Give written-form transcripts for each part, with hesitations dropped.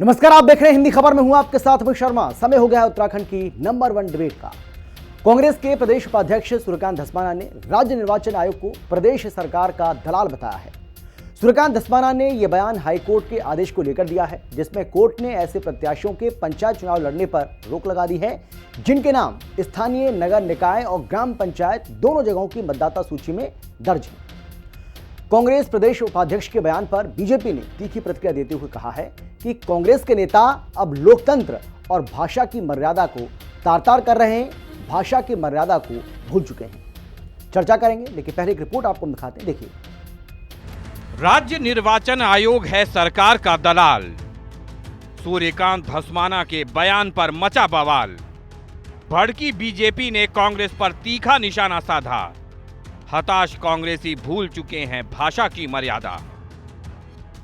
नमस्कार, आप देख रहे हैं हिंदी खबर में हूं आपके साथ अमित शर्मा। समय हो गया है उत्तराखंड की नंबर 1 डिबेट का। कांग्रेस के प्रदेश उपाध्यक्ष सूर्यकांत धस्माना ने राज्य निर्वाचन आयोग को प्रदेश सरकार का दलाल बताया है। सूर्यकांत धस्माना ने यह बयान हाईकोर्ट के आदेश को लेकर दिया है, जिसमें कोर्ट ने ऐसे प्रत्याशियों के पंचायत चुनाव लड़ने पर रोक लगा दी है जिनके नाम स्थानीय नगर निकाय और ग्राम पंचायत दोनों जगहों की मतदाता सूची में दर्ज है। कांग्रेस प्रदेश उपाध्यक्ष के बयान पर बीजेपी ने तीखी प्रतिक्रिया देते हुए कहा है कि कांग्रेस के नेता अब लोकतंत्र और भाषा की मर्यादा को तार-तार कर रहे हैं, भाषा की मर्यादा को भूल चुके हैं। चर्चा करेंगे, लेकिन पहले एक रिपोर्ट आपको दिखाते हैं, देखिए। राज्य निर्वाचन आयोग है सरकार का दलाल, सूर्यकांत धस्माना के बयान पर मचा बवाल। भड़की बीजेपी ने कांग्रेस पर तीखा निशाना साधा। हताश कांग्रेसी भूल चुके हैं भाषा की मर्यादा।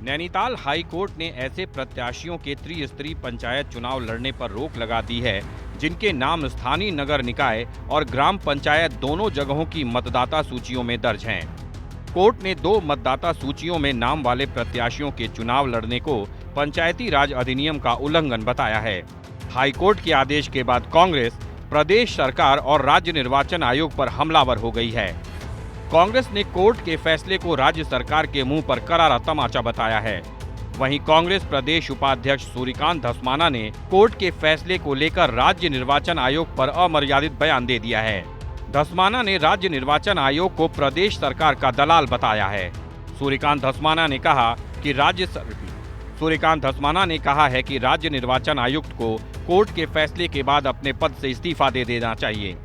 नैनीताल हाई कोर्ट ने ऐसे प्रत्याशियों के त्रिस्तरीय पंचायत चुनाव लड़ने पर रोक लगा दी है जिनके नाम स्थानीय नगर निकाय और ग्राम पंचायत दोनों जगहों की मतदाता सूचियों में दर्ज हैं। कोर्ट ने 2 मतदाता सूचियों में नाम वाले प्रत्याशियों के चुनाव लड़ने को पंचायती राज अधिनियम का उल्लंघन बताया है। हाई कोर्ट के आदेश के बाद कांग्रेस प्रदेश सरकार और राज्य निर्वाचन आयोग पर हमलावर हो गई है। कांग्रेस ने कोर्ट के फैसले को राज्य सरकार के मुंह पर करारा तमाचा बताया है। वहीं कांग्रेस प्रदेश उपाध्यक्ष सूर्यकांत धस्माना ने कोर्ट के फैसले को लेकर राज्य निर्वाचन आयोग पर अमर्यादित बयान दे दिया है। धस्माना ने राज्य निर्वाचन आयोग को प्रदेश सरकार का दलाल बताया है। सूर्यकांत धस्माना ने कहा कि राज्य निर्वाचन आयुक्त को कोर्ट के फैसले के बाद अपने पद से इस्तीफा दे देना चाहिए।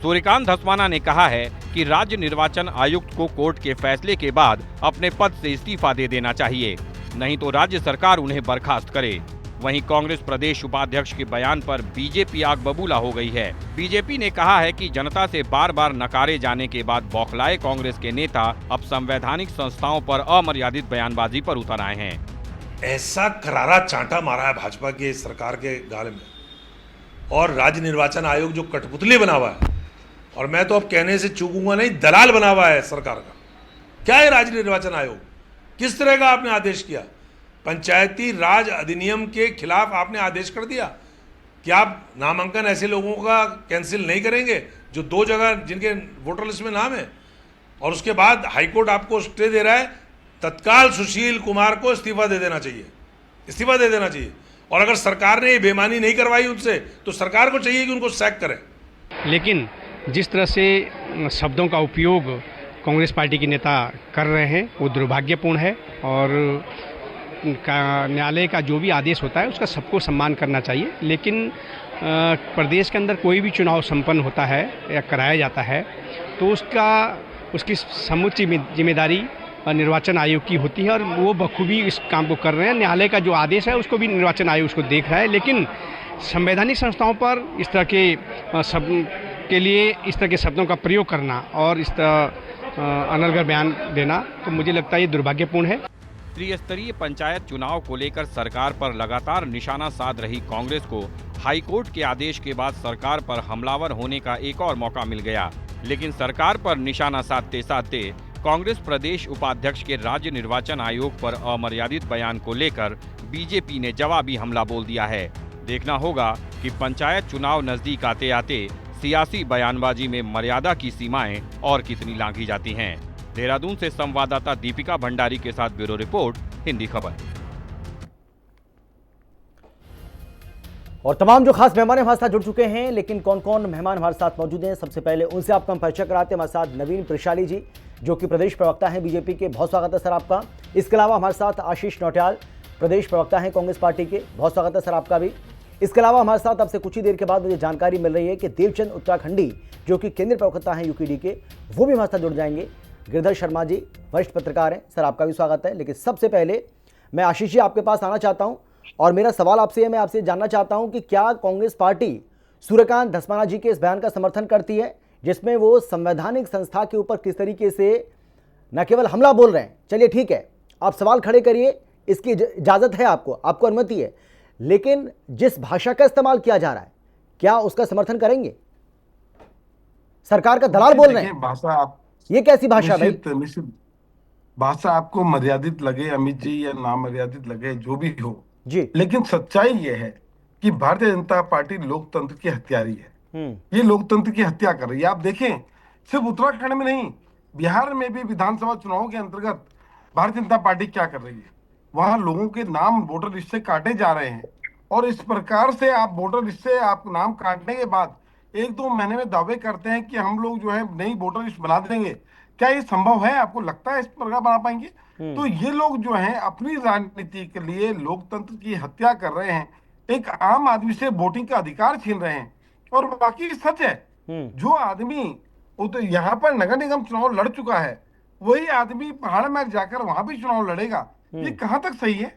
सूर्यकांत धस्माना ने कहा है कि राज्य निर्वाचन आयुक्त को कोर्ट के फैसले के बाद अपने पद से इस्तीफा दे देना चाहिए, नहीं तो राज्य सरकार उन्हें बर्खास्त करे। वहीं कांग्रेस प्रदेश उपाध्यक्ष के बयान पर बीजेपी आग बबूला हो गई है। बीजेपी ने कहा है कि जनता से बार बार नकारे जाने के बाद बौखलाए कांग्रेस के नेता अब संवैधानिक संस्थाओं पर अमर्यादित बयानबाजी पर उतर आए हैं। ऐसा करारा चांटा मारा है भाजपा की सरकार के गाल में, और राज्य निर्वाचन आयोग जो कठपुतली बना हुआ है, और मैं तो अब कहने से चूकूंगा नहीं, दलाल बना हुआ है सरकार का। क्या है राज्य निर्वाचन आयोग? किस तरह का आपने आदेश किया? पंचायती राज अधिनियम के खिलाफ आपने आदेश कर दिया कि आप नामांकन ऐसे लोगों का कैंसिल नहीं करेंगे जो 2 जगह जिनके वोटर लिस्ट में नाम है, और उसके बाद हाईकोर्ट आपको स्टे दे रहा है। तत्काल सुशील कुमार को इस्तीफा दे देना चाहिए। और अगर सरकार ने ये बेईमानी नहीं करवाई उनसे, तो सरकार को चाहिए कि उनको सैक करें। लेकिन जिस तरह से शब्दों का उपयोग कांग्रेस पार्टी के नेता कर रहे हैं वो दुर्भाग्यपूर्ण है, और न्यायालय का जो भी आदेश होता है उसका सबको सम्मान करना चाहिए। लेकिन प्रदेश के अंदर कोई भी चुनाव संपन्न होता है या कराया जाता है तो उसकी समुच्ची जिम्मेदारी निर्वाचन आयोग की होती है, और वो बखूबी इस काम को कर रहे हैं। न्यायालय का जो आदेश है उसको भी निर्वाचन आयोग उसको देख रहा है, लेकिन संवैधानिक संस्थाओं पर इस तरह के इस तरह के शब्दों का प्रयोग करना और इस तरह अनर्गल बयान देना, तो मुझे लगता है ये दुर्भाग्यपूर्ण है। त्रिस्तरीय पंचायत चुनाव को लेकर सरकार पर लगातार निशाना साध रही कांग्रेस को हाईकोर्ट के आदेश के बाद सरकार पर हमलावर होने का एक और मौका मिल गया। लेकिन सरकार पर निशाना साधते साधते कांग्रेस प्रदेश उपाध्यक्ष के राज्य निर्वाचन आयोग पर अमर्यादित बयान को लेकर बीजेपी ने जवाबी हमला बोल दिया है। देखना होगा कि पंचायत चुनाव नजदीक आते आते सियासी बयानबाजी में मर्यादा की सीमाएं और कितनी लांघी जाती हैं। देहरादून से संवाददाता दीपिका भंडारी के साथ ब्यूरो रिपोर्ट, हिंदी खबर। और तमाम जो खास मेहमान हमारे साथ जुड़ चुके हैं, लेकिन कौन कौन मेहमान हमारे साथ मौजूद हैं, सबसे पहले उनसे आपका हम परिचय कराते हैं। हमारे साथ नवीन त्रिशाली जी, जो कि प्रदेश प्रवक्ता हैं बीजेपी के, बहुत स्वागत है सर आपका। इसके अलावा हमारे साथ आशीष नौटियाल, प्रदेश प्रवक्ता हैं कांग्रेस पार्टी के, बहुत स्वागत है सर आपका भी। इसके अलावा हमारे साथ आपसे कुछ ही देर के बाद मुझे जानकारी मिल रही है कि देवचंद उत्तराखंडी, जो कि केंद्रीय प्रवक्ता हैं यूकेडी के, वो भी हमारे साथ जुड़ जाएंगे। गिरधर शर्मा जी वरिष्ठ पत्रकार हैं, सर आपका भी स्वागत है। लेकिन सबसे पहले मैं आशीष जी आपके पास आना चाहता हूं, और मेरा सवाल आपसे है, मैं आपसे जानना चाहता हूं कि क्या कांग्रेस पार्टी सूर्यकांत धस्माना जी के इस बयान का समर्थन करती है, जिसमें वो संवैधानिक संस्था के ऊपर किस तरीके से न केवल हमला बोल रहे हैं? चलिए ठीक है, आप सवाल खड़े करिए, इसकी इजाज़त है आपको अनुमति है, लेकिन जिस भाषा का इस्तेमाल किया जा रहा है, क्या उसका समर्थन करेंगे? सरकार का दलाल बोल रहे हैं। भाषा ये कैसी भाषा भाई? निश्चित भाषा आपको मर्यादित लगे अमित जी, या नामर्यादित लगे, जो भी हो, जी। लेकिन सच्चाई ये है कि भारतीय जनता पार्टी लोकतंत्र की हत्यारी है। ये लोकतंत्र की हत्या कर रही है। आप देखें, सिर्फ उत्तराखंड में नहीं, बिहार में भी विधानसभा चुनाव के अंतर्गत भारतीय जनता पार्टी क्या कर रही है, वहां लोगों के नाम वोटर लिस्ट से काटे जा रहे हैं। और इस प्रकार से आप वोटर लिस्ट से आप नाम काटने के बाद 1-2 महीने में दावे करते हैं कि हम लोग जो है नई वोटर लिस्ट बना देंगे। क्या ये संभव है? आपको लगता है इस प्रकार बना पाएंगे? तो ये लोग जो हैं अपनी राजनीति के लिए लोकतंत्र की हत्या कर रहे हैं, एक आम आदमी से वोटिंग का अधिकार छीन रहे हैं। और बाकी सच है, जो आदमी तो यहाँ पर नगर निगम चुनाव लड़ चुका है, वही आदमी पहाड़ में जाकर वहां भी चुनाव लड़ेगा। ये कहाँ तक सही है?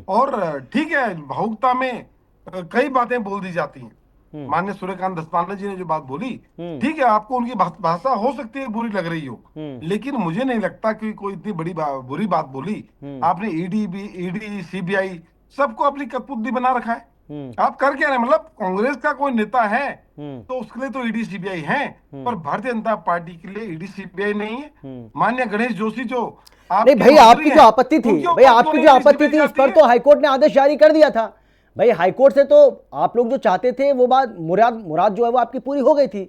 और ठीक है, भावुकता में कई बातें बोल दी जाती हैं। माननीय सूर्यकांत धस्माना जी ने जो बात बोली, ठीक है, आपको उनकी भाषा हो सकती है बुरी लग रही हो, लेकिन मुझे नहीं लगता कि कोई इतनी बड़ी बुरी बात बोली। आपने ईडी सीबीआई सबको अपनी कठपुतली बना रखा है। आप कर क्या रहे? मतलब कांग्रेस का कोई नेता है तो उसके लिए तो ईडी सीबीआई है, पर भारतीय जनता पार्टी के लिए ईडी सीबीआई नहीं है। माननीय गणेश जोशी जो नहीं भाई, आपकी जो आपत्ति थी भाई, आपकी जो आपत्ति थी उस पर तो हाईकोर्ट ने आदेश जारी कर दिया था भाई। हाईकोर्ट से तो आप लोग जो चाहते थे वो बात मुराद जो है वो आपकी पूरी हो गई थी।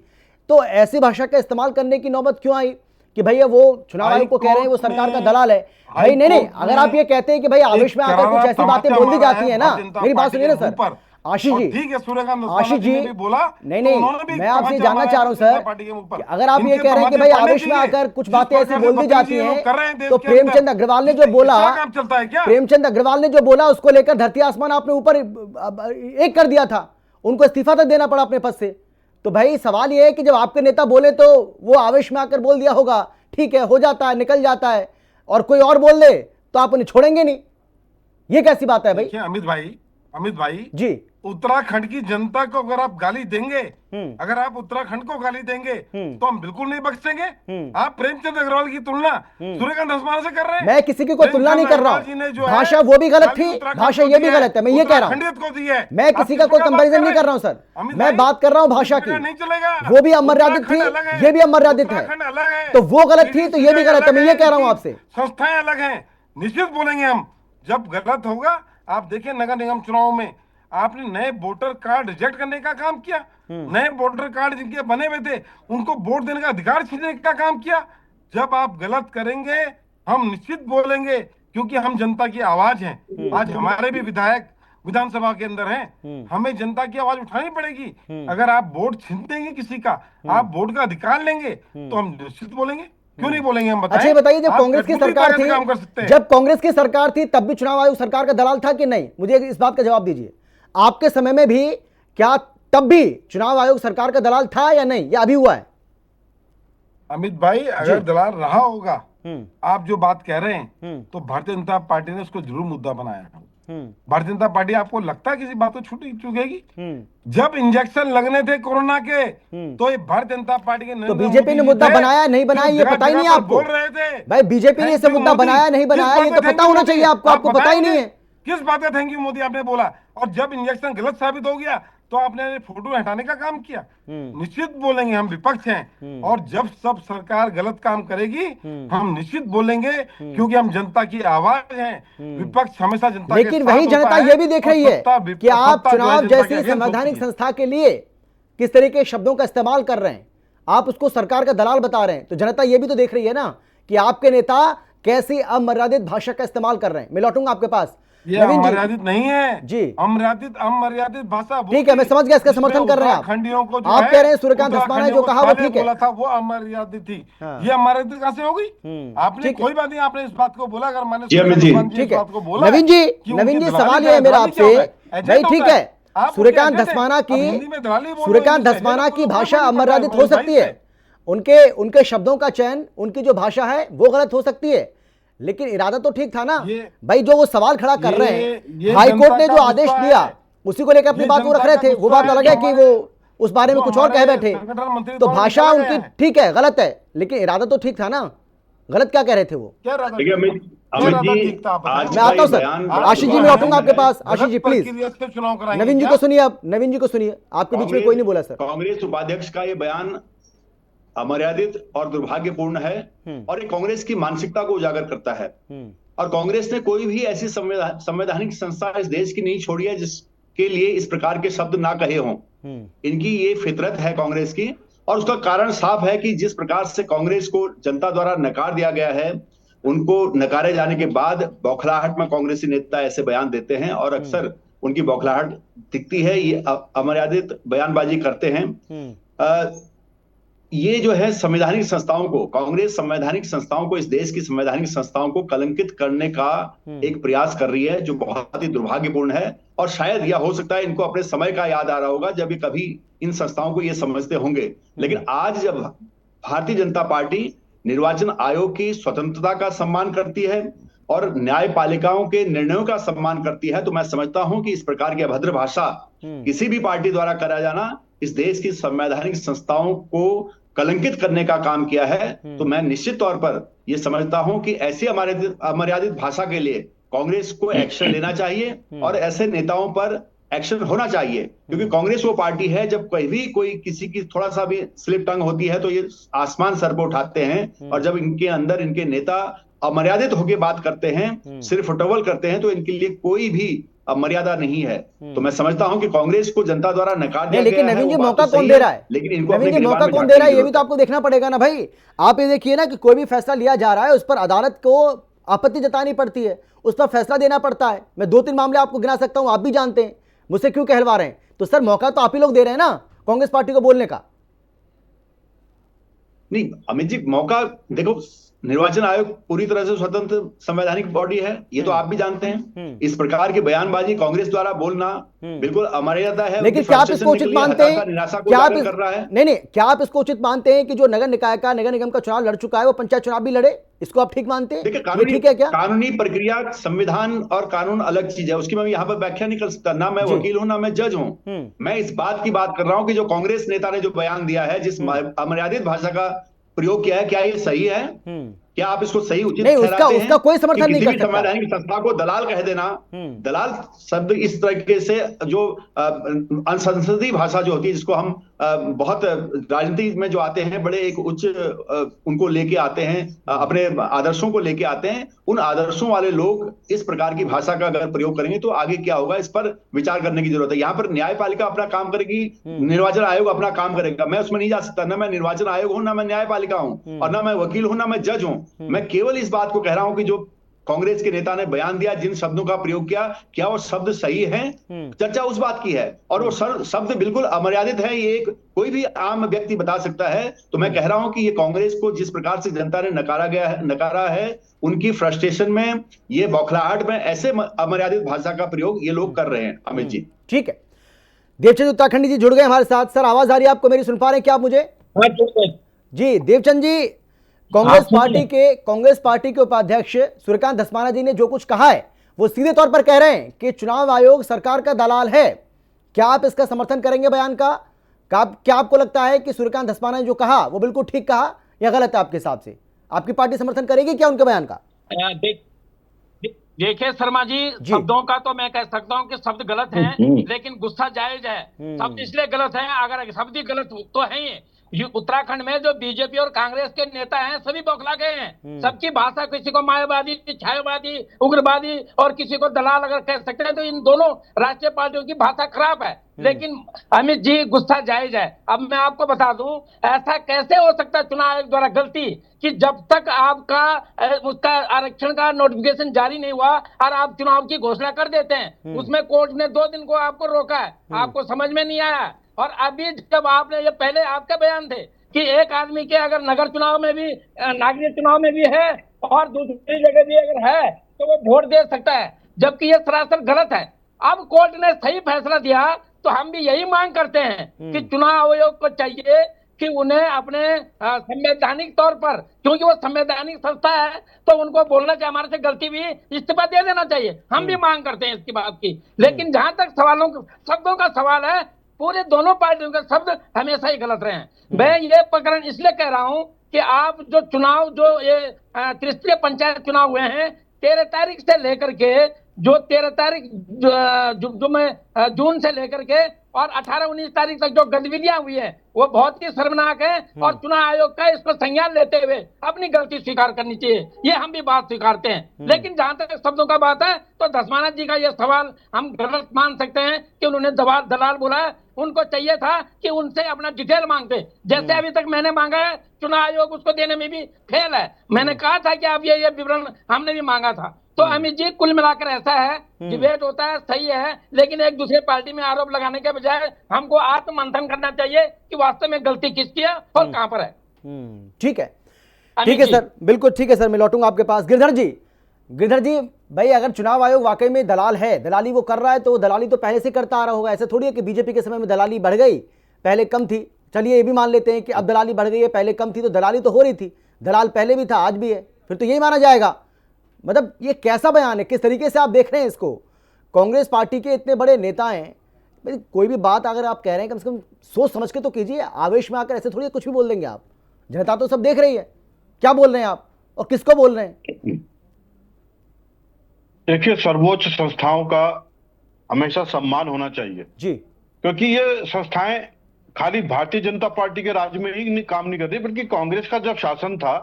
तो ऐसी भाषा का इस्तेमाल करने की नौबत क्यों आई कि भैया वो चुनाव आयोग को कह रहे हैं वो सरकार का दलाल है? भाई नहीं, अगर आप ये कहते हैं कि भाई आवेश में आकर कुछ ऐसी बातें बोल दी जाती है ना, मेरी बात सुनिए ना सर आशीष जी, ठीक है, सूर्यकांत आशीष जी ने भी बोला, नहीं, मैं आपसे जानना चाह रहा हूं सर कि अगर आप ये कह रहे हैं कि भाई आवेश में आकर कुछ बातें ऐसी बोल दी जाती हैं, तो प्रेमचंद अग्रवाल ने जो बोला, प्रेमचंद अग्रवाल ने जो बोला उसको लेकर धरती आसमान आपने ऊपर एक कर दिया था, उनको इस्तीफा तक देना पड़ा अपने पद से। तो भाई सवाल ये है कि जब आपके नेता बोले तो वो आवेश में आकर बोल दिया होगा, ठीक है, हो जाता है, निकल जाता है, और कोई और बोल दे तो आप उन्हें छोड़ेंगे नहीं। ये कैसी बात है भाई? अमित भाई जी, उत्तराखंड की जनता को अगर आप गाली देंगे, अगर आप उत्तराखंड को गाली देंगे तो हम बिल्कुल नहीं बख्शेंगे। आप प्रेमचंद अग्रवाल की तुलना सूर्यकांत धस्माना से कर रहे हैं। मैं किसी की कोई तुलना नहीं कर रहा हूं, भाषा वो भी गलत थी, भाषा ये भी गलत है, मैं ये कह रहा हूं। मैं किसी का कोई कंपैरिजन नहीं कर रहा हूं सर, मैं बात कर रहा हूं भाषा की। वो भी अमर्यादित थी, ये भी अमर्यादित है, तो वो गलत थी तो ये भी गलत है, मैं ये कह रहा हूं आपसे। संस्थाएं अलग हैं, निश्चित बोलेंगे हम जब गलत होगा। आप देखिए नगर निगम चुनाव में आपने नए वोटर कार्ड रिजेक्ट करने का काम किया, नए वोटर कार्ड जिनके बने हुए थे उनको वोट देने का अधिकार छीनने का काम किया। जब आप गलत करेंगे हम निश्चित बोलेंगे, क्योंकि हम जनता की आवाज हैं। आज हमारे भी विधायक विधानसभा के अंदर हैं, हमें जनता की आवाज उठानी पड़ेगी। अगर आप वोट छीन देंगे किसी का, आप वोट का अधिकार लेंगे तो हम निश्चित बोलेंगे। क्यों नहीं बोलेंगे हम? बताएं। अच्छा बताइए, जब कांग्रेस की सरकार थी, जब कांग्रेस की सरकार थी तब भी चुनाव आयोग सरकार का दलाल था कि नहीं? मुझे इस बात का जवाब दीजिए। आपके समय में भी क्या तब भी चुनाव आयोग सरकार का दलाल था या नहीं, या अभी हुआ है? अमित भाई, अगर दलाल रहा होगा, आप जो बात कह रहे हैं, तो भारतीय जनता पार्टी ने उसको जरूर मुद्दा बनाया। भारतीय जनता पार्टी आपको लगता है किसी बात को चुकेगी? जब इंजेक्शन लगने थे कोरोना के तो ये भारतीय जनता पार्टी के, तो बीजेपी ने मुद्दा बनाया नहीं बनाया ये पता ही नहीं आपको? बोल रहे थे भाई बीजेपी ने इसे मुद्दा बनाया नहीं बनाया ये तो पता होना चाहिए आपको, आपको पता ही नहीं है। किस बात का थैंक यू मोदी आपने बोला? और जब इंजेक्शन गलत साबित हो गया तो आपने फोटो हटाने का काम किया। निश्चित बोलेंगे, हम विपक्ष हैं, और जब सब सरकार गलत काम करेगी हम निश्चित बोलेंगे, क्योंकि हम जनता की आवाज हैं। विपक्ष हमेशा जनता के लेकिन साथ वही जनता ये भी देख रही है कि आप चुनाव जैसी संवैधानिक संस्था के लिए किस तरह के शब्दों का इस्तेमाल कर रहे हैं, आप उसको सरकार का दलाल बता रहे हैं। तो जनता ये भी तो देख रही है ना कि आपके नेता कैसी अमर्यादित भाषा का इस्तेमाल कर रहे हैं। मैं लौटूंगा आपके पास। ये अमर्यादित नहीं है जी, अमर्यादित भाषा। ठीक है, मैं समझ गया, इसका समर्थन कर रहे हैं आप। खंडियों को आप कह रहे हैं सूर्यकांत धस्माना ने जो कहा वो ठीक है, बोला था वो अमर्यादित थी। ये अमर्यादित कहां से हो गई? आपने कोई बात नहीं, आपने इस बात को बोला। अगर मैंने ठीक है, नवीन जी सवाल ये है मेरा आपसे भाई, ठीक है, सूर्यकांत धस्माना की भाषा अमर्यादित हो सकती है, उनके शब्दों का चयन, उनकी जो भाषा है वो गलत हो सकती है, लेकिन इरादा तो ठीक था ना भाई। जो वो सवाल खड़ा कर रहे हैं, हाईकोर्ट ने जो आदेश दिया उसी को लेकर अपनी बात वो रख रहे थे। वो बात अलग है कि वो उस बारे में कुछ और कह बैठे, तो भाषा उनकी ठीक है, गलत है, लेकिन इरादा तो ठीक था ना। गलत क्या कह रहे थे वो? मैं आता हूं सर, आशीष जी मैं लौटूंगा आपके पास। आशीष जी प्लीज, नवीन जी को सुनिए, अब नवीन जी को सुनिए, आपके बीच में कोई नहीं बोला सर। कांग्रेस उपाध्यक्ष का ये बयान अमर्यादित और दुर्भाग्यपूर्ण है और ये कांग्रेस की मानसिकता को उजागर करता है। और कांग्रेस ने कोई भी ऐसी संवैधानिक संस्था इस देश की नहीं छोड़ी है जिसके लिए इस प्रकार के शब्द ना कहे हों। इनकी ये फितरत है कांग्रेस की, और उसका कारण साफ है कि जिस प्रकार से कांग्रेस को जनता द्वारा नकार दिया गया है, उनको नकारे जाने के बाद बौखलाहट में कांग्रेसी नेता ऐसे बयान देते हैं और अक्सर उनकी बौखलाहट दिखती है, ये अमर्यादित बयानबाजी करते हैं। ये जो है संवैधानिक संस्थाओं को, कांग्रेस संवैधानिक संस्थाओं को, इस देश की संवैधानिक संस्थाओं को कलंकित करने का एक प्रयास कर रही है, जो बहुत ही दुर्भाग्यपूर्ण है। और शायद यह हो सकता है इनको अपने समय का याद आ रहा होगा जब ये कभी इन संस्थाओं को ये समझते होंगे। लेकिन आज जब भारतीय जनता पार्टी निर्वाचन आयोग की स्वतंत्रता का सम्मान करती है और न्यायपालिकाओं के निर्णयों का सम्मान करती है, तो मैं समझता हूं कि इस प्रकार की अभद्र भाषा किसी भी पार्टी द्वारा करा जाना इस देश की संवैधानिक संस्थाओं को कलंकित करने का काम किया है। तो मैं निश्चित तौर पर यह समझता हूं कि ऐसी अमर्यादित भाषा के लिए कांग्रेस को एक्शन लेना चाहिए और ऐसे नेताओं पर एक्शन होना चाहिए, क्योंकि कांग्रेस वो पार्टी है जब कभी कोई किसी की थोड़ा सा भी स्लिप टंग होती है तो ये आसमान सर पर उठाते हैं, और जब इनके अंदर इनके नेता अमर्यादित होकर बात करते हैं, सिर्फ फुटबॉल करते हैं, तो इनके लिए कोई भी मर्यादा नहीं है। तो मैं समझता हूं कि कांग्रेस को जनता द्वारा नकार दिया गया है। लेकिन नवीन जी मौका कौन दे रहा है? लेकिन इनको नवीन जी मौका कौन दे रहा है ये भी तो आपको देखना पड़ेगा ना भाई। आप ये देखिए ना कि कोई भी फैसला लिया जा रहा है उस पर अदालत को आपत्ति जतानी पड़ती है, उस पर फैसला देना पड़ता है। मैं 2-3 मामले आपको गिना सकता हूं, आप भी जानते हैं, मुझसे क्यों कहलवा रहे हैं। तो सर मौका तो आप ही लोग दे रहे हैं ना कांग्रेस पार्टी को बोलने का। नहीं अमित जी, मौका देखो, निर्वाचन आयोग पूरी तरह से स्वतंत्र संवैधानिक बॉडी है, ये तो आप भी जानते हैं। इस प्रकार की बयानबाजी कांग्रेस द्वारा बोलना बिल्कुल अमर्यादा है। लेकिन क्या आप इसको उचित मानते हैं? क्या आप कर रहा है? नहीं, क्या आप इसको उचित मानते हैं कि जो नगर निकाय का, नगर निगम का चुनाव लड़ चुका है वो पंचायत चुनाव भी लड़े? इसको आप ठीक मानते हैं? देखिए ठीक है क्या? कानूनी प्रक्रिया, संविधान और कानून अलग चीज है, उसकी मैं यहाँ पर व्याख्या नहीं कर सकता। ना मैं वकील हूं, ना मैं जज हूं। मैं इस बात की बात कर रहा हूं कि जो कांग्रेस नेता ने जो बयान दिया है, जिस अमर्यादित भाषा का प्रयोग किया है, क्या ये सही है? क्या आप इसको सही उचित ठहराते हैं? उसका कोई समर्थन नहीं कर सकता। संवैधानिक संस्था को दलाल कह देना, दलाल शब्द इस तरीके से जो असंसदीय भाषा जो होती है, जिसको हम बहुत राजनीति में जो आते हैं, बड़े एक उच्च उनको लेके आते हैं, अपने आदर्शों को लेके आते हैं, उन आदर्शों वाले लोग इस प्रकार की भाषा का अगर प्रयोग करेंगे तो आगे क्या होगा, इस पर विचार करने की जरूरत है। यहाँ पर न्यायपालिका अपना काम करेगी, निर्वाचन आयोग अपना काम करेगा। मैं उसमें नहीं जा सकता, ना मैं निर्वाचन आयोग हूं, ना मैं न्यायपालिका हूं, और ना मैं वकील हूं, ना मैं जज हूं। मैं केवल इस बात को कह रहा हूं कि जो कांग्रेस के नेता ने बयान दिया, जिन शब्दों का प्रयोग किया, क्या वो शब्द सही हैं? चर्चा उस बात की है, और वो शब्द बिल्कुल अमर्यादित है, ये एक कोई भी आम व्यक्ति बता सकता है। तो मैं कह रहा हूं कि ये कांग्रेस को जिस प्रकार से जनता ने नकारा है, उनकी फ्रस्ट्रेशन में, ये बौखलाहट में ऐसे अमर्यादित भाषा का प्रयोग ये लोग कर रहे हैं। अमित जी ठीक है। देवचंद उत्तराखंडी जी जुड़ गए हमारे साथ। सर आवाज आ रही है आपको मेरी? सुन पा रहे हैं क्या आप मुझे? जी देवचंद जी, कांग्रेस पार्टी के उपाध्यक्ष सूर्यकांत धस्माना जी ने जो कुछ कहा है वो सीधे तौर पर कह रहे हैं कि चुनाव आयोग सरकार का दलाल है। क्या आप इसका समर्थन करेंगे बयान का? क्या आपको लगता है कि सूर्यकांत धस्माना ने जो कहा वो बिल्कुल ठीक कहा या गलत है आपके हिसाब से? आपकी पार्टी समर्थन करेगी क्या उनके बयान का? देखिए शर्मा जी, शब्दों का तो मैं कह सकता हूं कि शब्द गलत हैं, लेकिन गुस्सा जायज है। शब्द इसलिए गलत है, अगर शब्द ही गलत तो है ही। उत्तराखंड में जो बीजेपी और कांग्रेस के नेता हैं सभी बौखला गए हैं। सबकी भाषा, किसी को मायावादी, छायावादी, उग्रवादी और किसी को दलाल अगर कह सकते हैं, तो इन दोनों राष्ट्रीय पार्टियों की भाषा खराब है। लेकिन अमित जी, गुस्सा जायज है। अब मैं आपको बता दूं, ऐसा कैसे हो सकता है चुनाव आयोग द्वारा गलती कि जब तक आपका उसका आरक्षण का नोटिफिकेशन जारी नहीं हुआ और आप चुनाव की घोषणा कर देते हैं, उसमें कोर्ट ने 2 दिन को आपको रोका है, आपको समझ में नहीं आया। और अभी जब आपने, ये पहले आपके बयान थे कि एक आदमी के अगर नगर चुनाव में भी, नागरिक चुनाव में भी है और दूसरी जगह भी अगर है तो वो वोट दे सकता है, जबकि ये सरासर गलत है। अब कोर्ट ने सही फैसला दिया तो हम भी यही मांग करते हैं कि चुनाव आयोग को चाहिए कि उन्हें अपने संवैधानिक तौर पर, क्योंकि वो संवैधानिक संस्था है, तो उनको बोलना चाहिए, हमारे से गलती भी, इस्तीफा दे देना चाहिए। हम भी मांग करते हैं इसकी बात की। लेकिन जहां तक शब्दों का सवाल है, पूरे दोनों पार्टियों के शब्द हमेशा ही गलत रहे हैं। मैं ये प्रकरण इसलिए कह रहा हूं कि आप जो चुनाव, जो ये त्रिस्तरीय पंचायत चुनाव हुए हैं, 13 तारीख से लेकर के, जो 13 तारीख जून से लेकर के और 18-19 तारीख तक जो गतिविधियां हुई है, वो बहुत ही शर्मनाक है। और चुनाव आयोग का इसको संज्ञान लेते हुए अपनी गलती स्वीकार करनी चाहिए, ये हम भी बात स्वीकारते हैं। लेकिन जहां तक शब्दों का बात है तो धस्माना जी का ये सवाल हम गलत मान सकते हैं कि उन्होंने दलाल बोला है। उनको चाहिए था कि उनसे अपना डिटेल मांगते, जैसे अभी तक मैंने मांगा है। चुनाव आयोग उसको देने में भी फेल है। मैंने कहा था कि आप ये विवरण हमने भी मांगा था। तो अमित जी, कुल मिलाकर ऐसा है, डिबेट होता है, सही है, लेकिन एक दूसरे पार्टी में आरोप लगाने के बजाय हमको आत्ममंथन करना चाहिए कि वास्तव में गलती किसकी है और कहां पर है। ठीक है, ठीक है सर, बिल्कुल ठीक है सर, मैं लौटूंगा आपके पास। गिरधर जी भाई, अगर चुनाव आयोग वाकई में दलाल है, दलाली वो कर रहा है, तो दलाली तो पहले से करता आ रहा होगा। ऐसा थोड़ी है कि बीजेपी के समय में दलाली बढ़ गई, पहले कम थी। चलिए ये भी मान लेते हैं कि अब दलाली बढ़ गई है, पहले कम थी, तो दलाली तो हो रही थी, दलाल पहले भी था, आज भी है, फिर तो यही माना जाएगा। मतलब ये कैसा बयान है, किस तरीके से आप देख रहे हैं इसको? कांग्रेस पार्टी के इतने बड़े नेता हैं, भाई कोई भी बात अगर आप कह रहे हैं कम से कम सोच समझ के तो कीजिए। आवेश में आकर ऐसे थोड़ी कुछ भी बोल देंगे आप। जनता तो सब देख रही है, क्या बोल रहे हैं आप और किसको बोल रहे हैं। देखिए, सर्वोच्च संस्थाओं का हमेशा सम्मान होना चाहिए जी, क्योंकि ये संस्थाएं खाली भारतीय जनता पार्टी के राज्य में ही काम नहीं करती, बल्कि कांग्रेस का जब शासन था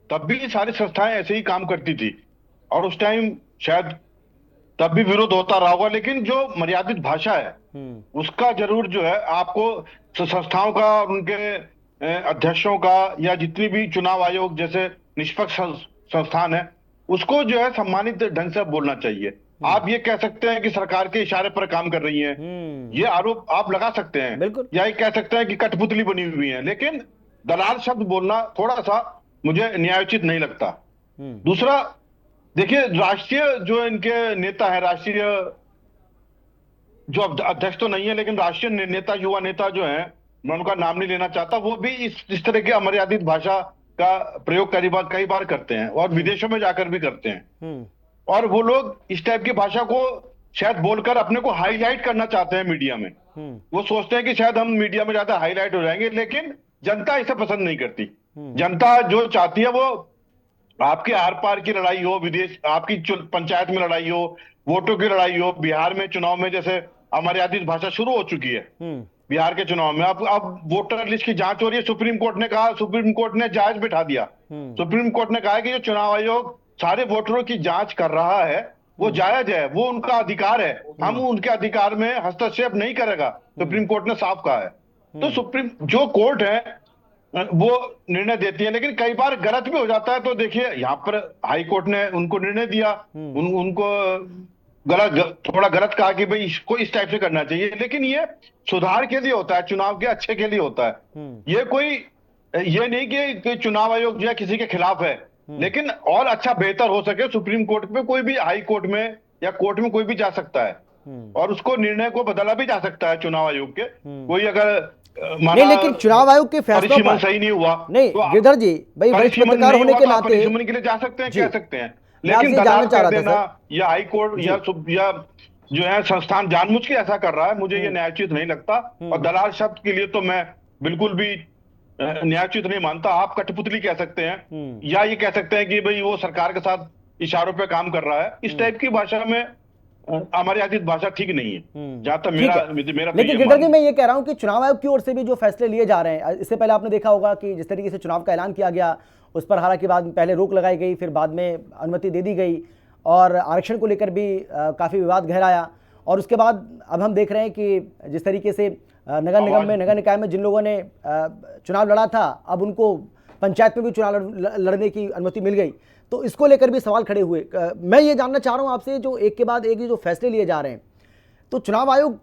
तब भी सारी संस्थाएं ऐसे ही काम करती थी। और उस टाइम शायद तब भी विरोध होता रहा होगा, लेकिन जो मर्यादित भाषा है उसका जरूर जो है आपको संस्थाओं का, उनके अध्यक्षों का, या जितनी भी चुनाव आयोग जैसे निष्पक्ष संस्थान है उसको जो है सम्मानित ढंग से बोलना चाहिए। आप ये कह सकते हैं कि सरकार के इशारे पर काम कर रही है, ये आरोप आप लगा सकते हैं, या ये कह सकते हैं कि कठपुतली बनी हुई है, लेकिन दलाल शब्द बोलना थोड़ा सा मुझे न्यायोचित नहीं लगता। दूसरा, देखिए, राष्ट्रीय जो इनके नेता है, राष्ट्रीय जो अध्यक्ष तो नहीं है लेकिन राष्ट्रीय नेता, युवा नेता जो है, मैं उनका नाम नहीं लेना चाहता, वो भी इस तरह की अमर्यादित भाषा का प्रयोग कई बार करते हैं और विदेशों में जाकर भी करते हैं। और वो लोग इस टाइप की भाषा को शायद बोलकर अपने को हाईलाइट करना चाहते हैं मीडिया में। वो सोचते हैं कि शायद हम मीडिया में ज्यादा हाईलाइट हो जाएंगे, लेकिन जनता इसे पसंद नहीं करती। जनता जो चाहती है वो आपके आर पार की लड़ाई हो, विदेश आपकी पंचायत में लड़ाई हो, वोटों की लड़ाई हो। बिहार में चुनाव में जैसे अमर्यादित भाषा शुरू हो चुकी है, बिहार के चुनाव में अब वोटर लिस्ट की जांच हो रही है। सुप्रीम कोर्ट ने कहा, सुप्रीम कोर्ट ने जांच बिठा दिया। सुप्रीम कोर्ट ने कहा कि जो चुनाव आयोग सारे वोटरों की जांच कर रहा है वो जायज है, वो उनका अधिकार है, हम उनके अधिकार में हस्तक्षेप नहीं करेगा, सुप्रीम कोर्ट ने साफ कहा है। तो सुप्रीम जो कोर्ट है वो निर्णय देती है, लेकिन कई बार गलत भी हो जाता है। तो देखिए, यहाँ पर हाई कोर्ट ने उनको निर्णय दिया, उनको थोड़ा गलत कहा कि भाई इसको इस टाइप से करना चाहिए, लेकिन ये सुधार के लिए होता है, चुनाव के अच्छे के लिए होता है। ये नहीं कि चुनाव आयोग जो है किसी के खिलाफ है, लेकिन और अच्छा बेहतर हो सके, सुप्रीम कोर्ट में कोई भी, हाई कोर्ट में या कोर्ट में कोई भी जा सकता है और उसको निर्णय को बदला भी जा सकता है चुनाव आयोग के। कोई अगर नहीं, लेकिन चुनाव आयोग के फैसलों पर सही नहीं हुआ, नहीं तो गिरधर जी भाई, वरिष्ठ पत्रकार होने के नाते परिसीमन के लिए जा सकते हैं, कह सकते हैं, लेकिन दलाल कर देना या हाई कोर्ट या जो है संस्थान जानबूझ के ऐसा कर रहा है, मुझे ये न्यायोचित नहीं लगता। और दलाल शब्द के लिए तो मैं बिल्कुल भी न्यायोचित नहीं मानता। आप कठपुतली कह सकते हैं या ये कह सकते हैं कि भाई वो सरकार के साथ इशारों पे काम कर रहा है। इस टाइप की भाषा में अमर्यादित भाषा ठीक नहीं है, जहां तक मेरा लेकिन गिरधर जी, मैं ये कह रहा हूं कि चुनाव आयोग की ओर से भी जो फैसले लिए जा रहे हैं, इससे पहले आपने देखा होगा कि जिस तरीके से चुनाव का ऐलान किया गया, उस पर हालांकि बाद में पहले रोक लगाई गई, फिर बाद में अनुमति दे दी गई और आरक्षण को लेकर भी काफ़ी विवाद गहराया। और उसके बाद अब हम देख रहे हैं कि जिस तरीके से नगर निगम में, नगर निकाय में जिन लोगों ने चुनाव लड़ा था, अब उनको पंचायत में भी चुनाव लड़ने की अनुमति मिल गई। तो इसको लेकर भी सवाल खड़े हुए। मैं ये जानना चाह रहा हूँ आपसे, जो एक के बाद एक जो फैसले लिए जा रहे हैं, तो चुनाव आयोग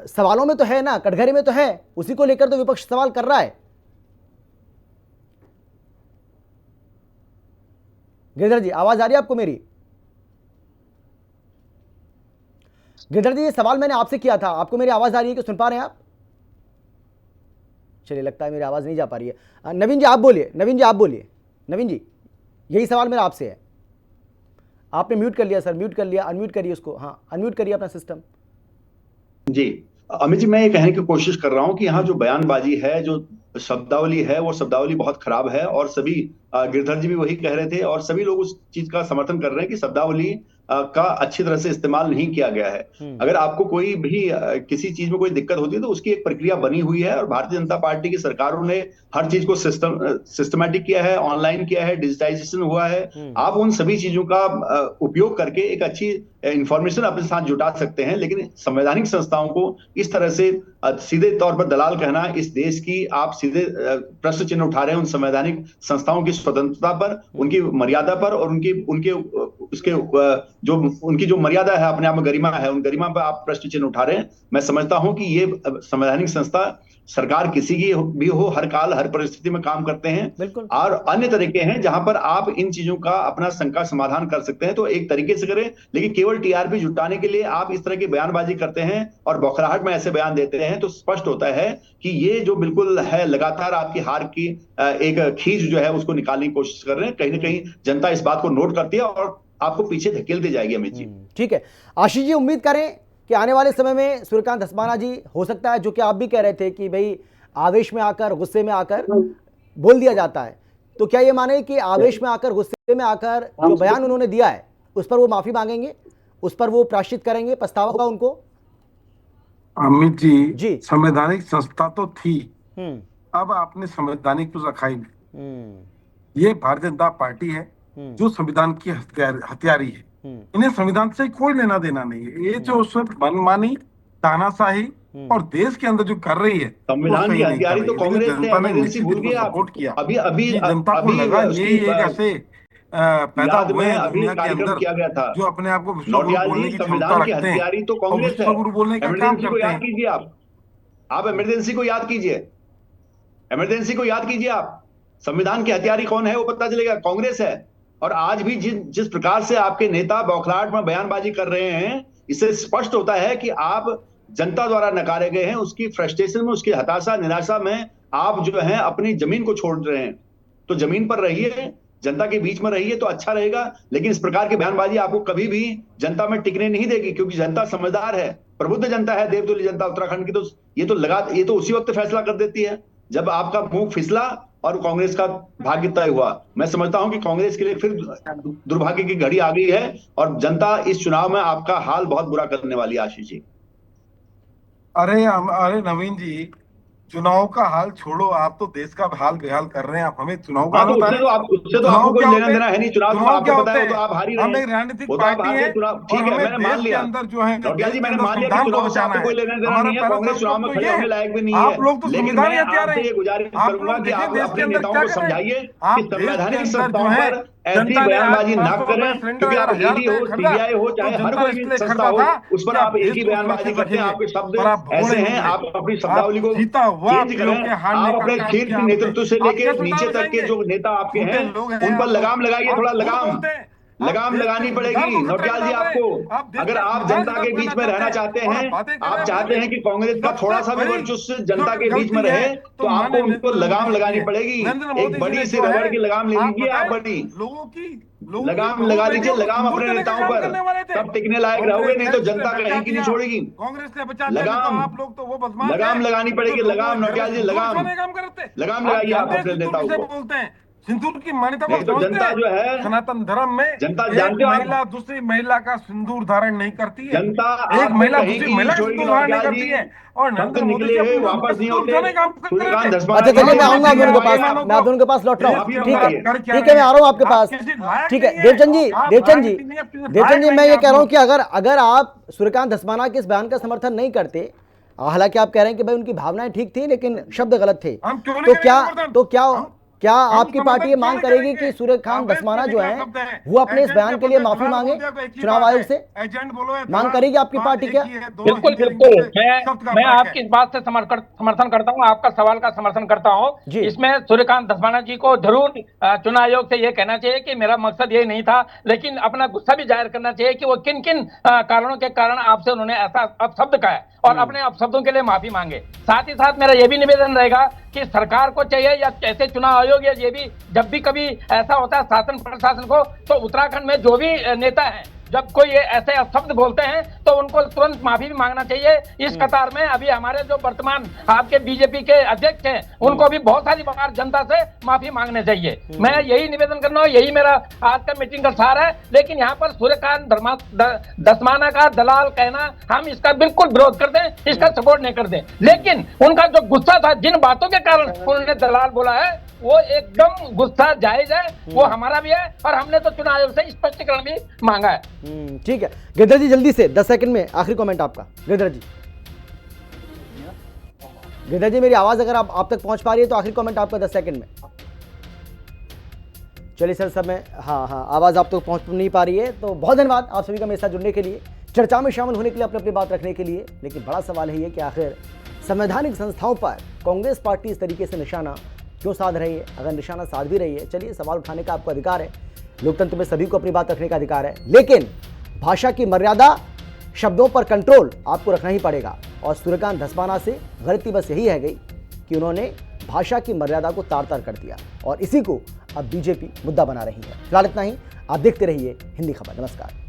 सवालों में तो है ना, कटघरे में तो है, उसी को लेकर तो विपक्ष सवाल कर रहा है। गिरधर जी, आवाज आ रही है आपको मेरी? गिरधर जी, ये सवाल मैंने आपसे किया था, आपको मेरी आवाज आ रही है कि सुन पा रहे हैं आप? चलिए, लगता है मेरी आवाज नहीं जा पा रही है। नवीन जी आप बोलिए, नवीन जी आप बोलिए। नवीन जी, यही सवाल मेरा आपसे है। आपने म्यूट कर लिया सर, म्यूट कर लिया, अनम्यूट करिए उसको। हाँ, अनम्यूट करिए अपना सिस्टम। जी अमित जी, मैं ये कहने की कोशिश कर रहा हूं कि यहाँ जो बयानबाजी है, जो शब्दावली है, वो शब्दावली बहुत खराब है। और सभी गिरधर जी भी वही कह रहे थे और सभी लोग उस चीज का समर्थन कर रहे हैं कि शब्दावली का अच्छी तरह से इस्तेमाल नहीं किया गया है। अगर आपको कोई भी किसी चीज में कोई दिक्कत होती है तो उसकी एक प्रक्रिया बनी हुई है, और भारतीय जनता पार्टी की सरकारों ने हर चीज को सिस्टमैटिक किया है, ऑनलाइन किया है, डिजिटाइजेशन हुआ है। आप उन सभी चीजों का उपयोग करके एक अच्छी इंफॉर्मेशन अपने साथ जुटा सकते हैं, लेकिन संवैधानिक संस्थाओं को इस तरह से सीधे तौर पर दलाल कहना, इस देश की आप सीधे प्रश्न चिन्ह उठा रहे हैं उन संवैधानिक संस्थाओं की स्वतंत्रता पर, उनकी मर्यादा पर, और उनके उसके जो उनकी जो मर्यादा है, अपने आप में गरिमा है, उन गरिमा पर आप प्रश्न चिन्ह उठा रहे हैं। मैं समझता हूं कि ये संवैधानिक संस्था सरकार किसी की भी हो, हर काल हर परिस्थिति में काम करते हैं, और अन्य तरीके हैं जहां पर आप इन चीजों का अपना शंका समाधान कर सकते हैं, तो एक तरीके से करें। लेकिन केवल टीआरपी जुटाने के लिए आप इस तरह की बयानबाजी करते हैं और बौखलाहट में ऐसे बयान देते हैं, तो स्पष्ट होता है कि ये जो बिल्कुल है लगातार आपकी हार की एक खींच जो है उसको निकालने की कोशिश कर रहे हैं। कहीं ना कहीं जनता इस बात को नोट करती है और आपको पीछे धकेल दी जाएगी। अमित जी, ठीक है। आशीष जी, उम्मीद करें कि आने वाले समय में सूर्यकांत धस्माना जी, हो सकता है जो कि आप भी कह रहे थे कि भाई आवेश में आकर, गुस्से में आकर बोल दिया जाता है, तो क्या ये माने कि आवेश में आकर, गुस्से में आकर जो बयान उन्होंने दिया है उस पर वो माफी मांगेंगे, उस पर वो प्रायश्चित करेंगे, पछतावा होगा उनको? अमित जी, संवैधानिक संस्था तो थी, अब आपने संवैधानिक तो रखा ही नहीं। ये भारतीय जनता पार्टी है जो संविधान की हत्यारी है। इन्हें संविधान से कोई लेना देना नहीं है। ये जो मनमानी, तानाशाही और देश के अंदर जो कर रही है, संविधान की हत्यारी तो कांग्रेस ने इमरजेंसी भूल गई। सपोर्ट किया। अभी जनता को लगा ये एक ऐसे पैदा हुए हैं अभी दुनिया के अंदर किया गया था जो अपने आप को विश्वगुरु बोलने की क्षमता संविधान की रखते हैं, हत्यारी तो कांग्रेस है। विश्वगुरु बोलने का काम इमरजेंसी को करते याद हैं। कीजिए, आप इमरजेंसी को याद कीजिए, इमरजेंसी को याद कीजिए। आप संविधान की हत्यारी कौन है वो पता चलेगा, कांग्रेस है। और आज भी जिस प्रकार से आपके नेता बौखलाहट में बयानबाजी कर रहे हैं, इससे स्पष्ट होता है कि आप जनता द्वारा नकारे गए हैं। उसकी फ्रस्ट्रेशन में, उसकी हताशा, निराशा में आप जो है अपनी जमीन को छोड़ रहे हैं। तो जमीन पर रहिए, जनता के बीच में रहिए तो अच्छा रहेगा। लेकिन इस प्रकार की बयानबाजी आपको कभी भी जनता में टिकने नहीं देगी, क्योंकि जनता समझदार है, प्रबुद्ध जनता है, देवतुल्य जनता उत्तराखंड की। तो ये तो उसी वक्त फैसला कर देती है जब आपका मुंह फिसला और कांग्रेस का भाग्य तय हुआ। मैं समझता हूं कि कांग्रेस के लिए फिर दुर्भाग्य की घड़ी आ गई है, और जनता इस चुनाव में आपका हाल बहुत बुरा करने वाली है। आशीष जी, अरे नवीन जी, चुनाव का हाल छोड़ो, आप तो देश का हाल बेहाल कर रहे हैं। आप हमें चुनाव का उससे तो आपको कोई लेना देना है नहीं। चुनाव तो आपको पता है, तो आप हारी रहे। हम एक राजनीतिक पार्टी है, ठीक है, मैंने मान लिया। अंदर जो है नौटियाल जी, मैंने मान लिया कि चुनाव से आपको कोई लेना देना नहीं है। कांग्रेस चुनाव में खड़े होने लायक भी नहीं है। आप लोग तो लेकिन मैं आपसे ये गुजारिश करूंगा कि आप अपने नेताओं को समझाइए कि संवैधानिक संस्थाओं पर ऐसी बयानबाजी ना करें, क्योंकि आप ईडी हो, सीबीआई हो, चाहे हर कोई भी संस्था हो, उस पर आप एक ही बयानबाजी करते हैं। आपके शब्द ऐसे हैं, आप अपनी शब्दावली को चेंज करें। आप अपने शीर्ष नेतृत्व से लेकर नीचे तक के जो नेता आपके हैं उन पर लगाम लगाइए। थोड़ा लगाम लगानी पड़ेगी नौटियाल जी आपको। अगर आप जनता के बीच में रहना चाहते हैं, आप चाहते हैं कि कांग्रेस का थोड़ा सा भी वर्चस्व जनता के बीच में रहे, तो आपको उनको लगाम लगानी पड़ेगी। एक बड़ी सी रबड़ की लगाम ले लीजिए, आप बड़ी लगाम लगा लीजिए, लगाम अपने नेताओं पर, तब टिकने लायक रहोगे, नहीं तो जनता कहीं की नहीं छोड़ेगी। लगाम लगानी पड़ेगी, लगाम नौटियाल जी, लगाम लगाइए आप अपने नेताओं को। सिंदूर की मान्यता को तो जनता जो है सनातन धर्म में जनता एक महिला दूसरी महिला का सिंदूर धारण नहीं करती है। जनता एक महिला दूसरी महिला का सिंदूर धारण नहीं करती है। और नरेंद्र मोदी जी वापस नहीं होते। अच्छा चलिए, मैं आऊंगा आप दोनों के पास, मैं आप दोनों के पास लौट रहा हूँ। ठीक है, मैं आ रहा हूँ आपके पास। ठीक है देवचंद जी, मैं ये कह रहा हूँ कि अगर आप सूर्यकांत धस्माना के इस बयान का समर्थन नहीं करते, हालांकि आप कह रहे हैं कि भाई उनकी भावनाएं ठीक थी लेकिन शब्द गलत थे, तो क्या आपकी पार्टी ये मांग करेगी कि सूर्यकांत धस्माना जो है वो अपने इस बयान के लिए माफी मांगे चुनाव आयोग से? मांग करेगी आपकी पार्टी क्या? बिल्कुल, मैं आपकी इस बात से समर्थन करता हूं, आपका सवाल का समर्थन करता हूं। इसमें सूर्यकांत धस्माना जी को जरूर चुनाव आयोग से ये कहना चाहिए कि मेरा मकसद ये नहीं था, लेकिन अपना गुस्सा भी जाहिर करना चाहिए कि वो किन किन कारणों के कारण आपसे उन्होंने ऐसा अपशब्द कहा है, और अपने अपशब्दों के लिए माफी मांगे। साथ ही साथ मेरा यह भी निवेदन रहेगा कि सरकार को चाहिए, या ऐसे चुनाव आयोग, या ये भी जब भी कभी ऐसा होता है शासन प्रशासन को, तो उत्तराखंड में जो भी नेता हैं, जब कोई ये ऐसे शब्द बोलते हैं तो उनको तुरंत माफी भी मांगना चाहिए। इस कतार में अभी हमारे जो वर्तमान आपके बीजेपी के अध्यक्ष हैं उनको भी बहुत सारी बार जनता से माफी मांगने चाहिए। मैं यही निवेदन करना हूँ, यही मेरा आज का मीटिंग का सार है। लेकिन यहाँ पर सूर्यकांत धस्माना का दलाल कहना, हम इसका बिल्कुल विरोध करते हैं, इसका सपोर्ट नहीं करते। लेकिन उनका जो गुस्सा था, जिन बातों के कारण उन्होंने दलाल बोला है, वो एकदम गुस्सा जायज है, वो हमारा भी है और हमने तो चुनाव आयोग से स्पष्टीकरण भी मांगा है। ठीक है गिरिधर जी, जल्दी से 10 सेकंड में आखिरी कमेंट आपका। गिरिधर जी मेरी आवाज अगर आप तक पहुंच पा रही है तो आखिरी कमेंट आपका 10 सेकंड में। चलिए सर, समय हाँ आवाज आप तक पहुंच नहीं पा रही है तो बहुत धन्यवाद आप सभी का मेरे साथ जुड़ने के लिए, चर्चा में शामिल होने के लिए, अपनी बात रखने के लिए। लेकिन बड़ा सवाल है ये कि आखिर संवैधानिक संस्थाओं पर कांग्रेस पार्टी इस तरीके से निशाना क्यों साध रही है? अगर निशाना साध भी रही है, चलिए सवाल उठाने का आपको अधिकार है, लोकतंत्र में सभी को अपनी बात रखने का अधिकार है। लेकिन भाषा की मर्यादा, शब्दों पर कंट्रोल आपको रखना ही पड़ेगा। और सूर्यकांत धस्माना से गलती बस यही है गई कि उन्होंने भाषा की मर्यादा को तार-तार कर दिया और इसी को अब बीजेपी मुद्दा बना रही है। फिलहाल इतना ही, आप देखते रहिए हिंदी खबर। नमस्कार।